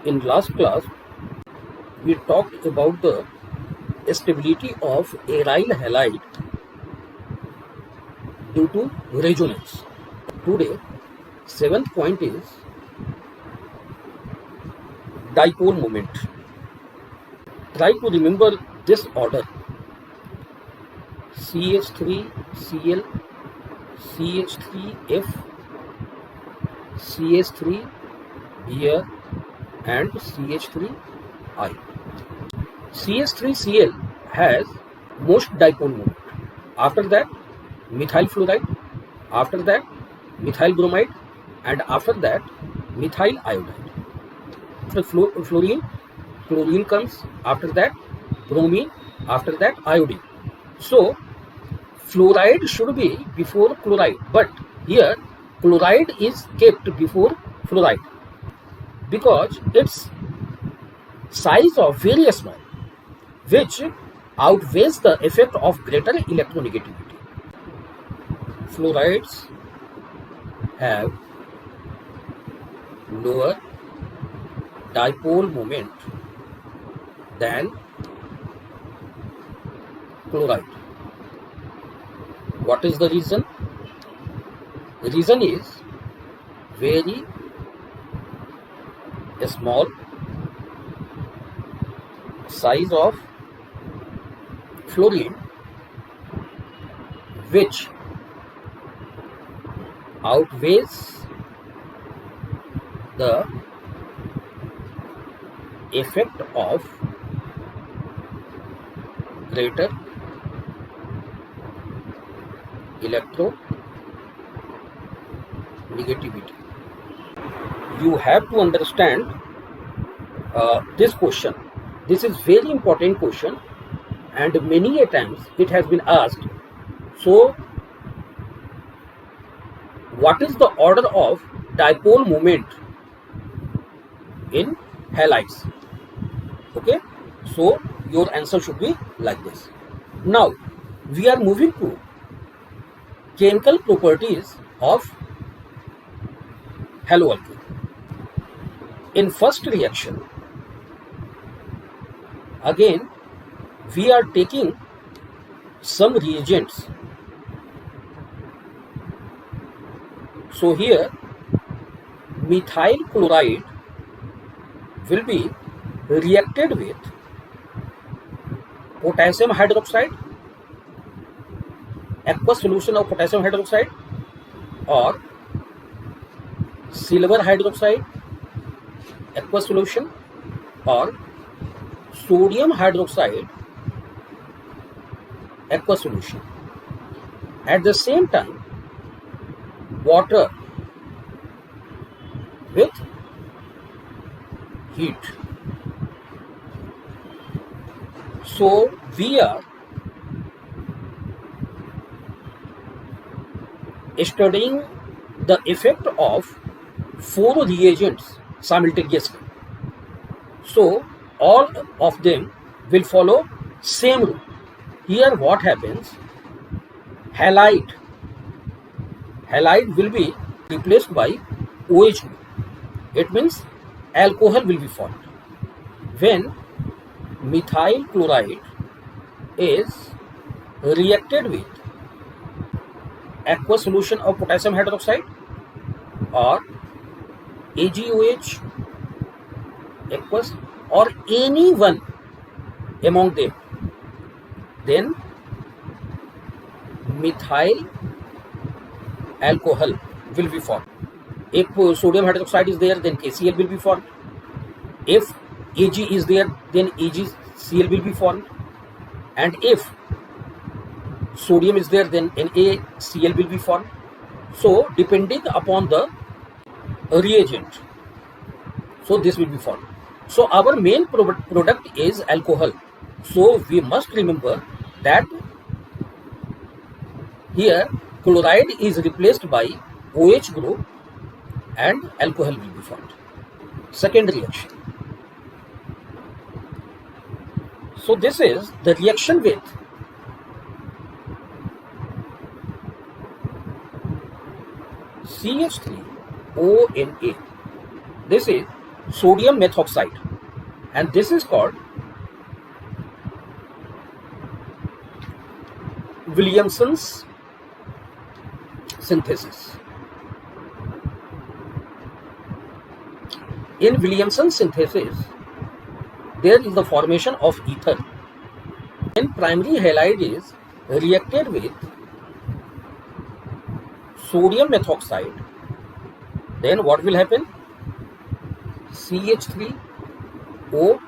In last class, we talked about the stability of aryl halide due to resonance. Today, seventh point is dipole moment. Try to remember this order: CH3Cl, CH3F, CH3 here, and CH3I. CH3Cl has most dipole moment. After that, methyl fluoride. After that, methyl bromide, and after that, methyl iodide. After fluorine, chlorine comes. After that, bromine. After that, iodine. So, fluoride should be before chloride, but here chloride is kept before fluoride because its size of very small, which outweighs the effect of greater electronegativity. Fluorides have lower dipole moment than chloride. What is the reason? The reason is very small size of fluorine, which outweighs the effect of greater electronegativity. You have to understand this question. This is very important question, and many a times it has been asked. So, what is the order of dipole moment in halides? Okay, so your answer should be like this. Now, we are moving to chemical properties of haloalkane. In first reaction, again we are taking some reagents. So here methyl chloride will be reacted with potassium hydroxide, aqueous solution of potassium hydroxide, or silver hydroxide, aqueous solution, or sodium hydroxide, aqueous solution. At the same time, water with heat. So we are studying the effect of 4 reagents simultaneously. So all of them will follow same rule. Here what happens? Halide will be replaced by OH group. It means alcohol will be formed. When methyl chloride is reacted with aqueous solution of potassium hydroxide or AgOH, aqueous, or any one among them, then methyl alcohol will be formed. If sodium hydroxide is there, then KCl will be formed. If Ag is there, then AgCl will be formed. And if sodium is there, then NaCl will be formed. So depending upon the reagent, so this will be formed. So our main product is alcohol. So we must remember that here chloride is replaced by OH group and alcohol will be formed. Second reaction. So this is the reaction with CH3ONA. This is sodium methoxide, and this is called Williamson's synthesis. In Williamson's synthesis, there is the formation of ether. When primary halide is reacted with sodium methoxide, then what will happen? CH3O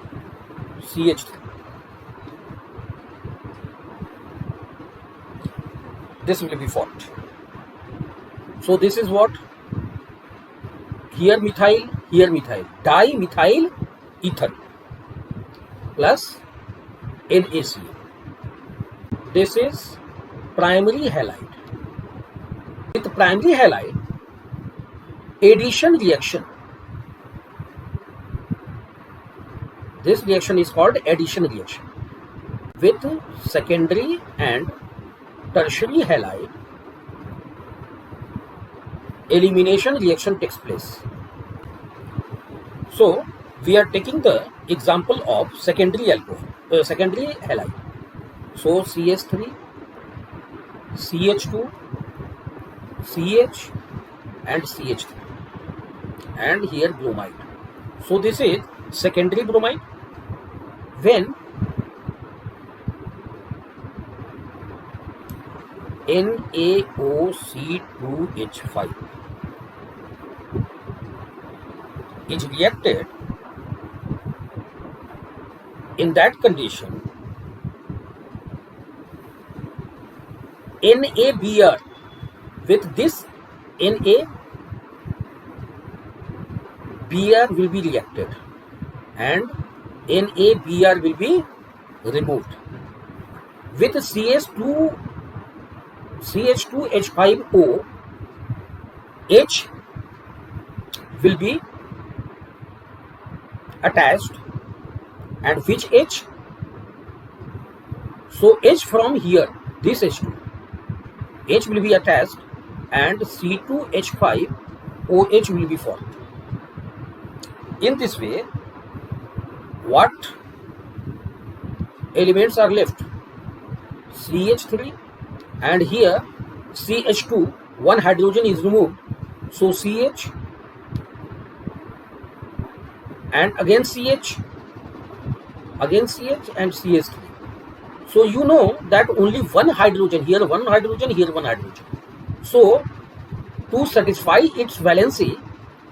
CH3. This will be formed. So this is what? Here methyl, dimethyl ether plus NaCl. This is primary halide. With primary halide, addition reaction. This reaction is called addition reaction. With secondary and tertiary halide, elimination reaction takes place. So we are taking the example of secondary alcohol, secondary halide. So CH3, CH2, CH and CH3, and here bromide. So this is secondary bromide. When NaOC2H5 is reacted, in that condition NaBr with this NaBr will be reacted and NaBr will be removed. With CH2H5O, H will be attached, and which H? So H from here, this H2, H will be attached and C2H5OH will be formed. In this way, what elements are left? CH3, and here CH2, one hydrogen is removed, so CH, and again CH and CH3. So you know that only one hydrogen, here one hydrogen, here one hydrogen. So to satisfy its valency,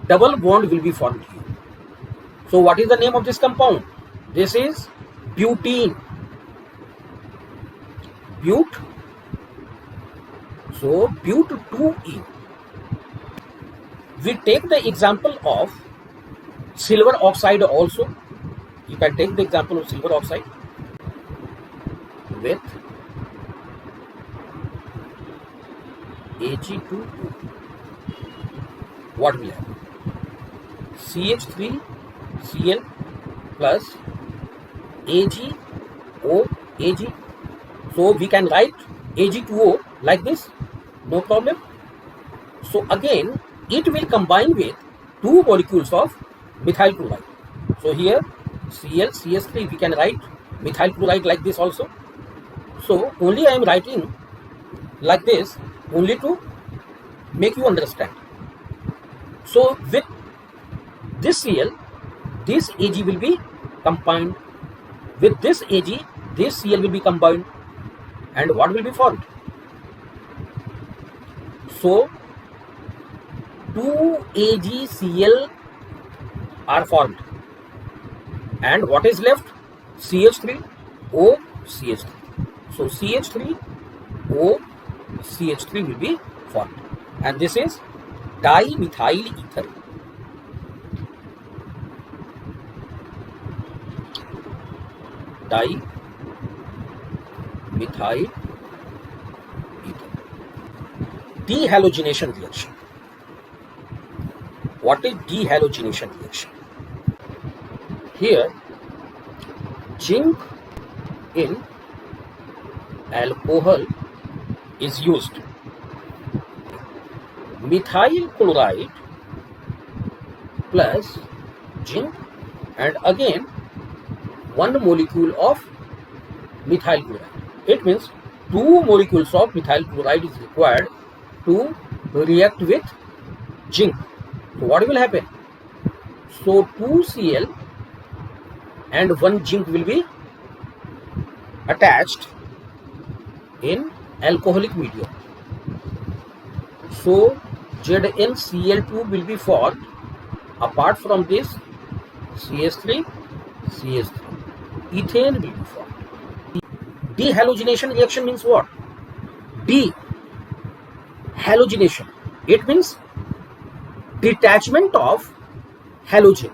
double bond will be formed here. So what is the name of this compound? This is butene. But. So but2e. We take the example of silver oxide also. You can take the example of silver oxide with Ag2O. What will happen? CH3Cl plus AgO Ag. So we can write Ag2O like this, no problem. So again, it will combine with two molecules of methyl chloride. So here Cl, CH3, we can write methyl chloride like this also. So only I am writing like this only to make you understand. So with this Cl, this Ag will be combined. With this Ag, this Cl will be combined. And what will be formed? So 2 AgCl are formed. And what is left? CH3O CH3. So CH3O CH3 will be formed. And this is dimethyl ether. Dimethyl ether. Dehalogenation reaction. What is dehalogenation reaction? Here, zinc in alcohol is used. Methyl chloride plus zinc, and again 1 molecule of methyl chloride. It means 2 molecules of methyl chloride is required to react with zinc. So what will happen? So 2Cl and 1 zinc will be attached in alcoholic medium. So ZnCl2 will be formed. Apart from this, CH3, CH3. Ethane will be formed. Dehalogenation reaction means what? Dehalogenation. It means detachment of halogen.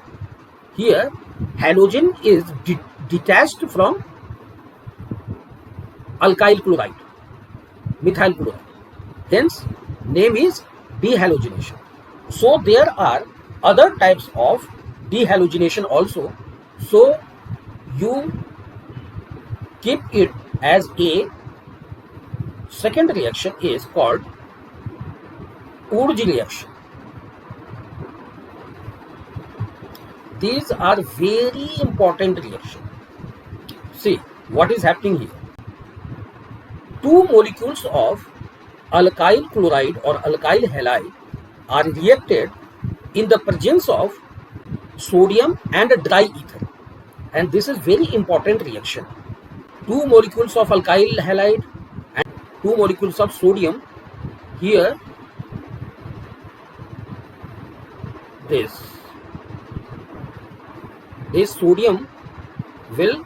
Here, halogen is detached from alkyl chloride, methyl chloride. Hence, name is dehalogenation. So there are other types of dehalogenation also. So you keep it as a second reaction is called Urge reaction. These are very important reactions. See what is happening here. 2 molecules of alkyl chloride or alkyl halide are reacted in the presence of sodium and dry ether, and this is very important reaction. 2 molecules of alkyl halide and 2 molecules of sodium. Here this sodium will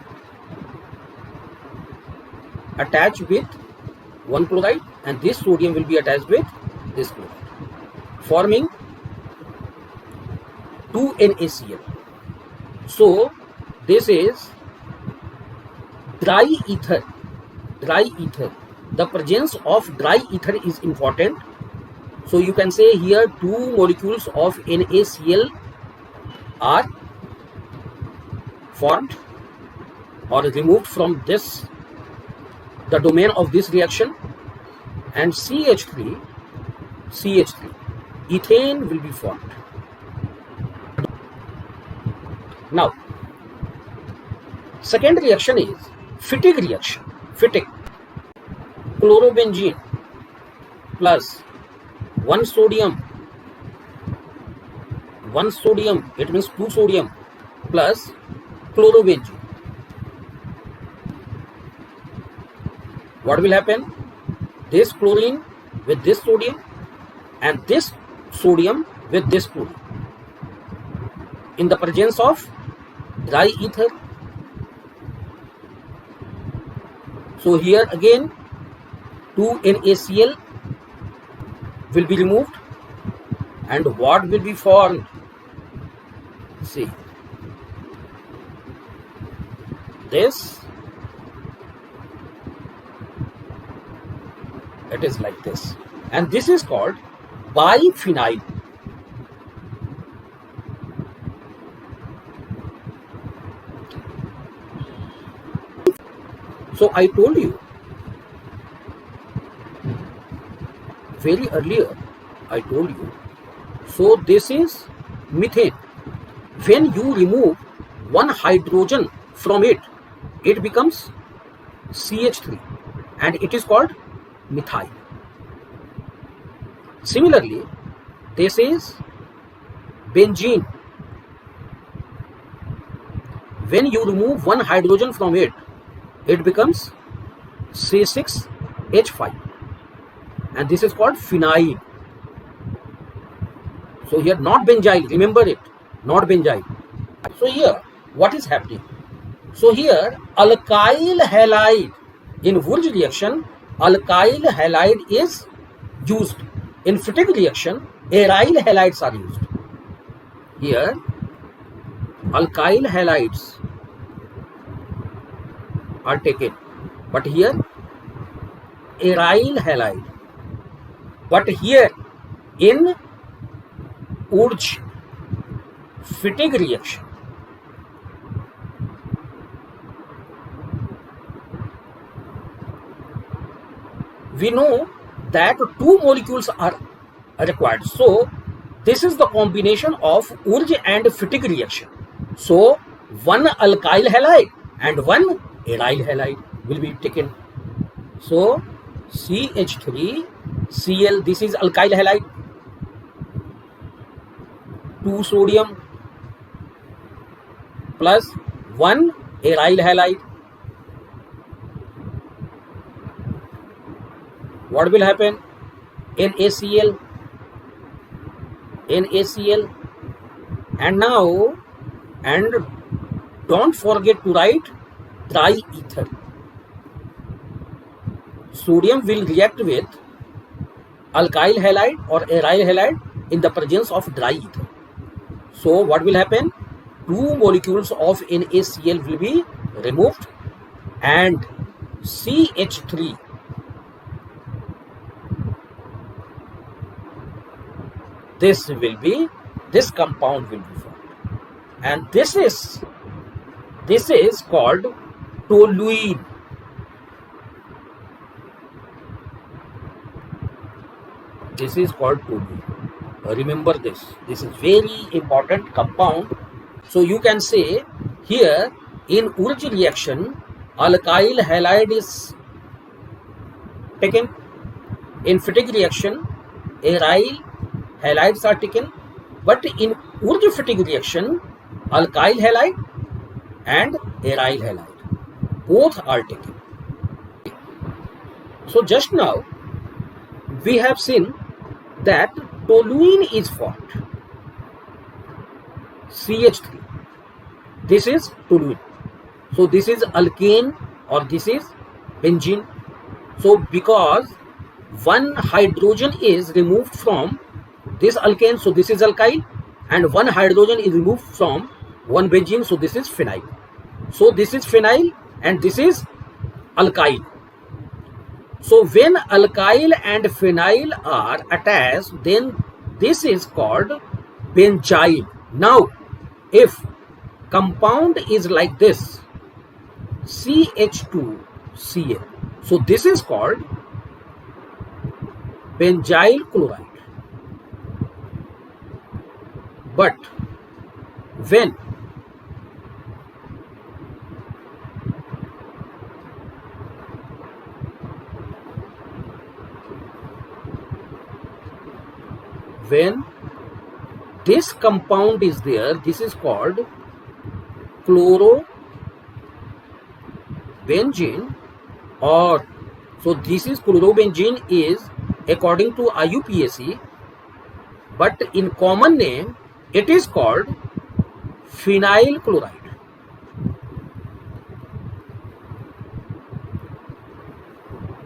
attach with 1 chloride and this sodium will be attached with this chloride, forming 2NaCl. So this is dry ether. The presence of dry ether is important. So you can say here 2 molecules of NaCl are formed or removed from this, the domain of this reaction, and CH3, ethane will be formed. Now, second reaction is Fittig reaction. Fittig. Chlorobenzene plus 1 sodium, it means 2 sodium plus chlorobenzene. What will happen? This chlorine with this sodium and this sodium with this chlorine in the presence of dry ether. So here again 2NaCl will be removed and what will be formed? See, this, it is like this, and this is called biphenyl. So I told you very earlier, so this is methane. When you remove 1 hydrogen from it, it becomes CH3 and it is called methyl. Similarly, this is benzene. When you remove 1 hydrogen from it, it becomes C6H5 and this is called phenyl. So here not benzyl, remember it, not benzyl. So here what is happening? So here alkyl halide, in Wurtz reaction alkyl halide is used. In Fittig reaction aryl halides are used. Here alkyl halides are taken, but here aryl halide. But here in Urge Fittig reaction, we know that 2 molecules are required. So this is the combination of Urge and Fittig reaction. So one alkyl halide and one aryl halide will be taken. So CH3Cl, this is alkyl halide, 2 sodium plus 1 aryl halide. What will happen? NaCl, and now, and don't forget to write triether. Sodium will react with alkyl halide or aryl halide in the presence of dry ether. So what will happen? 2 molecules of NaCl will be removed and CH3, this compound will be formed, and this is called toluene. This is called toluene. Remember this is very important compound. So you can say here in Urge reaction, alkyl halide is taken. In Fittig reaction, aryl halides are taken, but in Urge Fittig reaction, alkyl halide and aryl halide both are taken. So just now we have seen that toluene is formed, CH3. This is toluene. So this is alkane or this is benzene. So because one hydrogen is removed from this alkane, so this is alkyl, and one hydrogen is removed from one benzene, so this is phenyl. So this is phenyl and this is alkyl. So when alkyl and phenyl are attached, then this is called benzyl. Now if compound is like this, CH2Cl, so this is called benzyl chloride. But when this compound is there, this is called chlorobenzene, or so this is chlorobenzene is according to IUPAC, but in common name it is called phenyl chloride.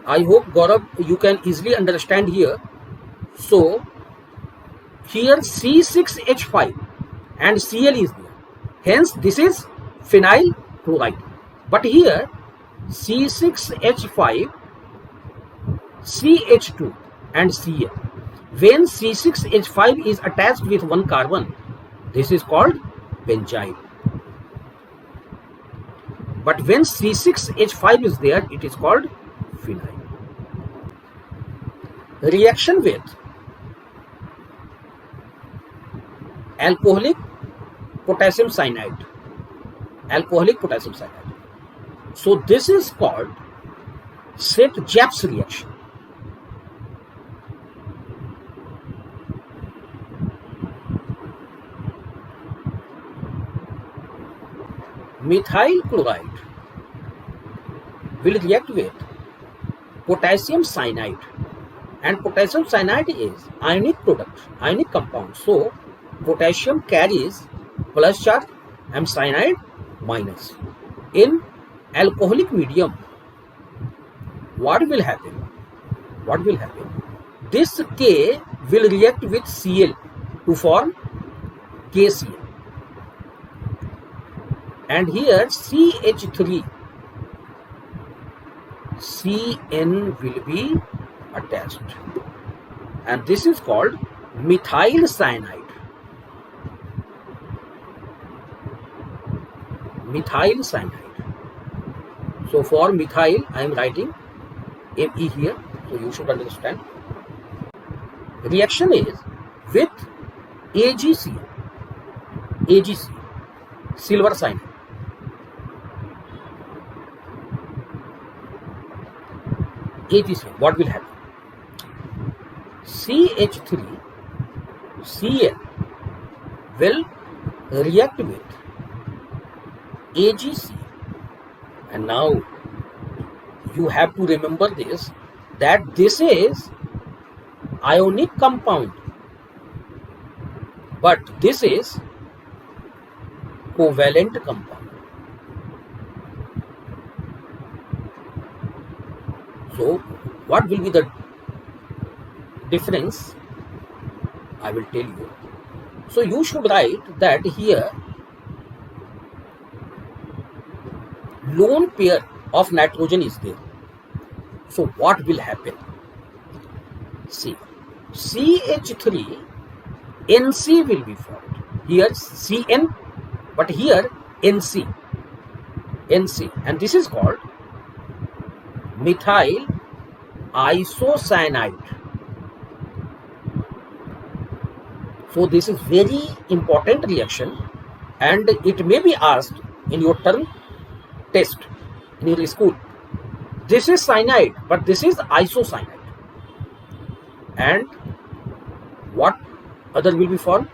I hope Gaurav you can easily understand here. So here C6H5 and Cl is there, hence this is phenyl chloride. But here C6H5, CH2 and Cl, when C6H5 is attached with one carbon, this is called benzyl. But when C6H5 is there, it is called phenyl. Reaction with alcoholic potassium cyanide. So this is called Set-Gibbs reaction. Methyl chloride will react with potassium cyanide, and potassium cyanide is ionic product, ionic compound. So potassium carries plus charge and cyanide minus. In alcoholic medium, what will happen? This K will react with Cl to form KCl, and here CH3 CN will be attached, and this is called methyl cyanide. So for methyl I am writing Me here, so you should understand. Reaction is with AgCl. silver cyanide. AgCl, what will happen? CH3Cl will react with AgCl, and now you have to remember this, that this is ionic compound, but this is covalent compound. So what will be the difference? I will tell you. So you should write that here lone pair of nitrogen is there. So what will happen? See, CH3 NC will be formed. Here CN, but here NC, and this is called methyl isocyanide. So this is very important reaction, and it may be asked in your term test in your school. This is cyanide, but this is isocyanide. And what other will be formed?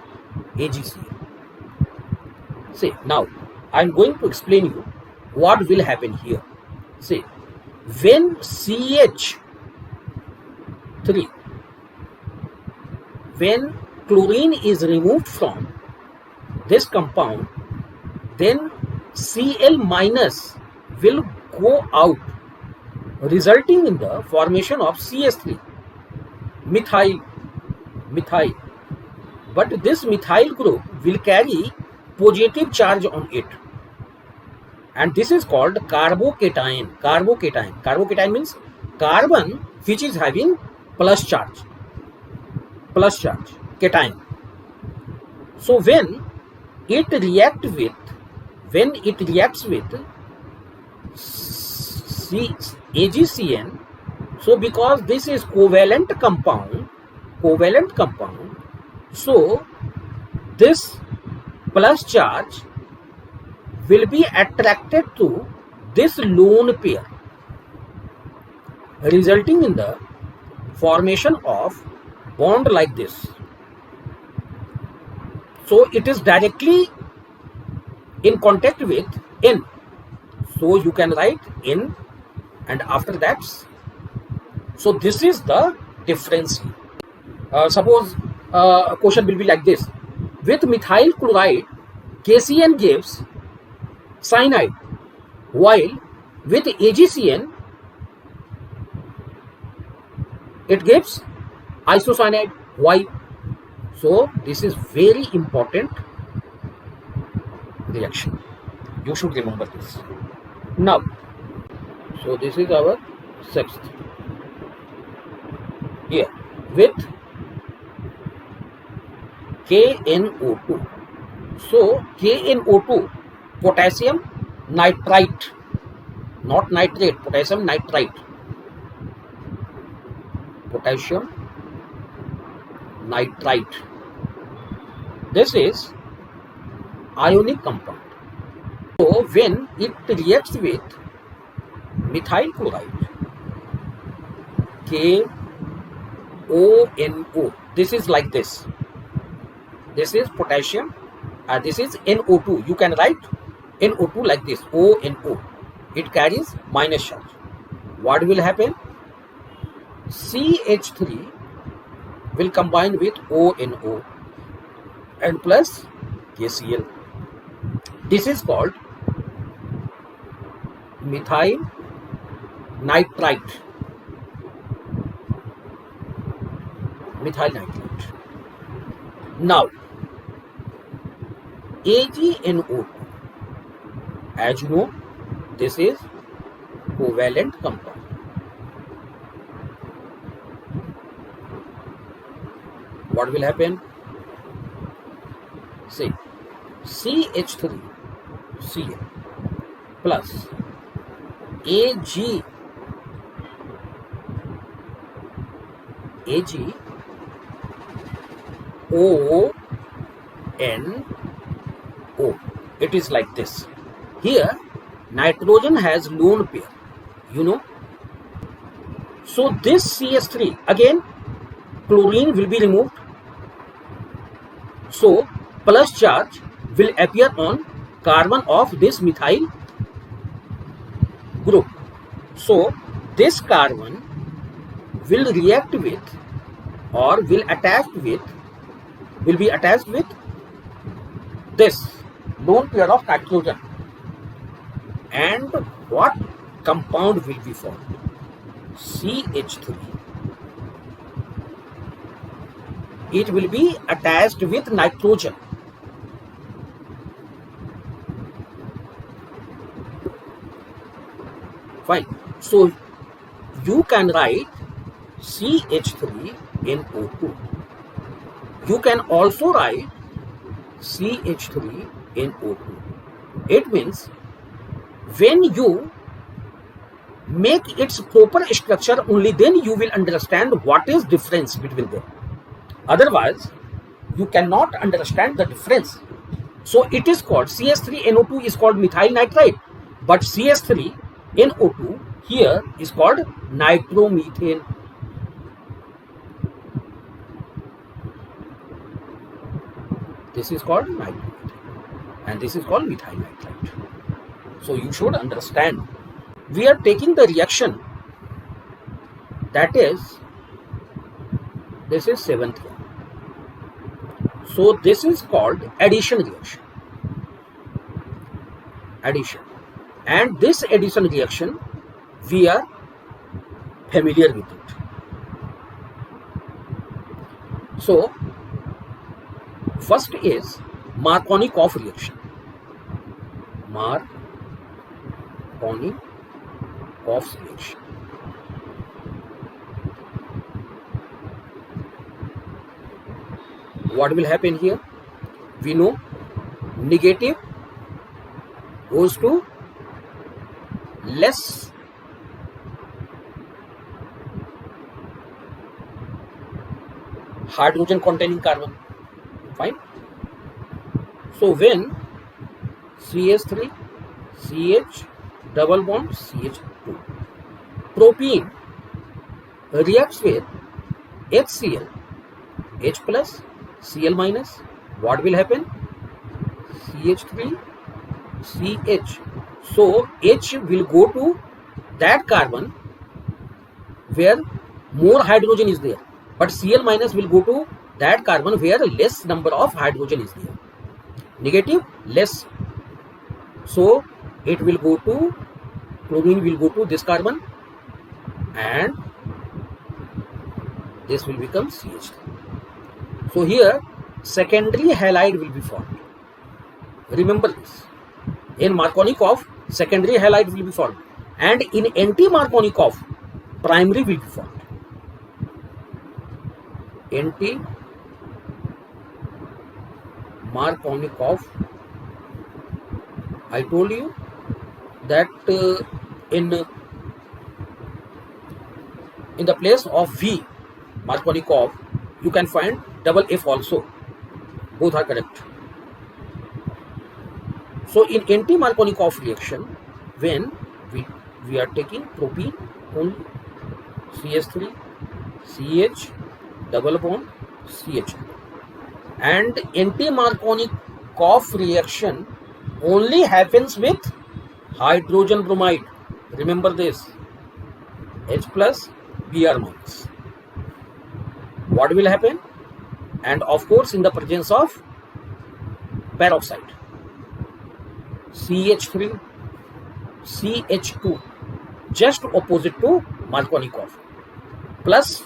AgCl. See, now I am going to explain you what will happen here. See, when CH3, when chlorine is removed from this compound, then Cl minus will go out, resulting in the formation of CH3, methyl. But this methyl group will carry positive charge on it, and this is called carbocation. Carbocation means carbon which is having plus charge, cation. So when it reacts with AgCN, so because this is covalent compound, so this plus charge will be attracted to this lone pair, resulting in the formation of bond like this. So it is directly in contact with N. So you can write N and after that C. So this is the difference. Suppose a question will be like this. With methyl chloride, KCN gives cyanide, while with AgCN it gives isocyanide. Why? So this is very important reaction. You should remember this. Now, so this is our sixth. Here with KNO2. So KNO2, potassium nitrite, not nitrate, potassium nitrite. Potassium nitrite. This is ionic compound. So when it reacts with methyl chloride, KONO, this is like this. This is potassium, and this is NO2. You can write NO2 like this, ONO. It carries minus charge. What will happen? CH3 will combine with ONO and plus KCl. This is called methyl nitrite. Now, AgNO2, as you know, this is covalent compound. What will happen? Say CH3Cl plus AgONO it is like this. Here nitrogen has lone pair, you know. So this CH3, again chlorine will be removed. So plus charge will appear on carbon of this methyl group. So this carbon will react with or will be attached with this lone pair of nitrogen. And what compound will be formed? CH3. It will be attached with nitrogen. Fine. So you can write CH3NO2. You can also write CH3NO2. It means when you make its proper structure, only then you will understand what is difference between them. Otherwise, you cannot understand the difference. So it is called CH3NO2 is called methyl nitrite, but CH3NO2 here is called nitromethane. This is called nitromethane and this is called methyl nitrite. So you should understand. We are taking the reaction, that is, this is 7th one. So this is called addition reaction. Addition. And this addition reaction, we are familiar with it. So first is Markovnikov reaction. Markovnikov reaction. What will happen here? We know negative goes to less hydrogen containing carbon. Fine. So when CH3 CH double bond CH2 propene reacts with HCl H plus Cl minus, what will happen? CH3 CH. So H will go to that carbon where more hydrogen is there, but Cl minus will go to that carbon where less number of hydrogen is there. Negative, less. So it will go to, chlorine will go to this carbon and this will become CH3. So here secondary halide will be formed. Remember this. In Markovnikov, secondary halide will be formed, and in anti-Markovnikov, primary will be formed. Anti-Markovnikov, I told you that in the place of V, Markovnikov, you can find double F also. Both are correct. So in anti-Markovnikov reaction, when we are taking propene only, CH3 CH double bond CH2, and anti-Markovnikov reaction only happens with hydrogen bromide. Remember this, H plus Br minus. What will happen? And of course in the presence of peroxide, CH3 CH2, just opposite to Markovnikov, plus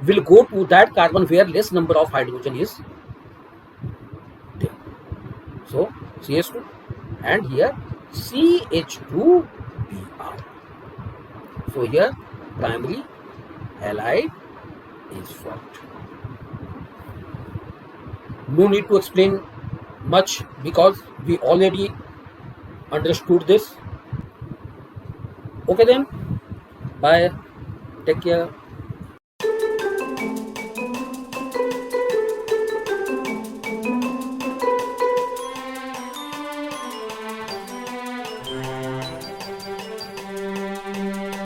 will go to that carbon where less number of hydrogen is there. So CH2 and here CH2Br. So here primary halide is formed. No need to explain much because we already understood this. Okay then, bye, take care.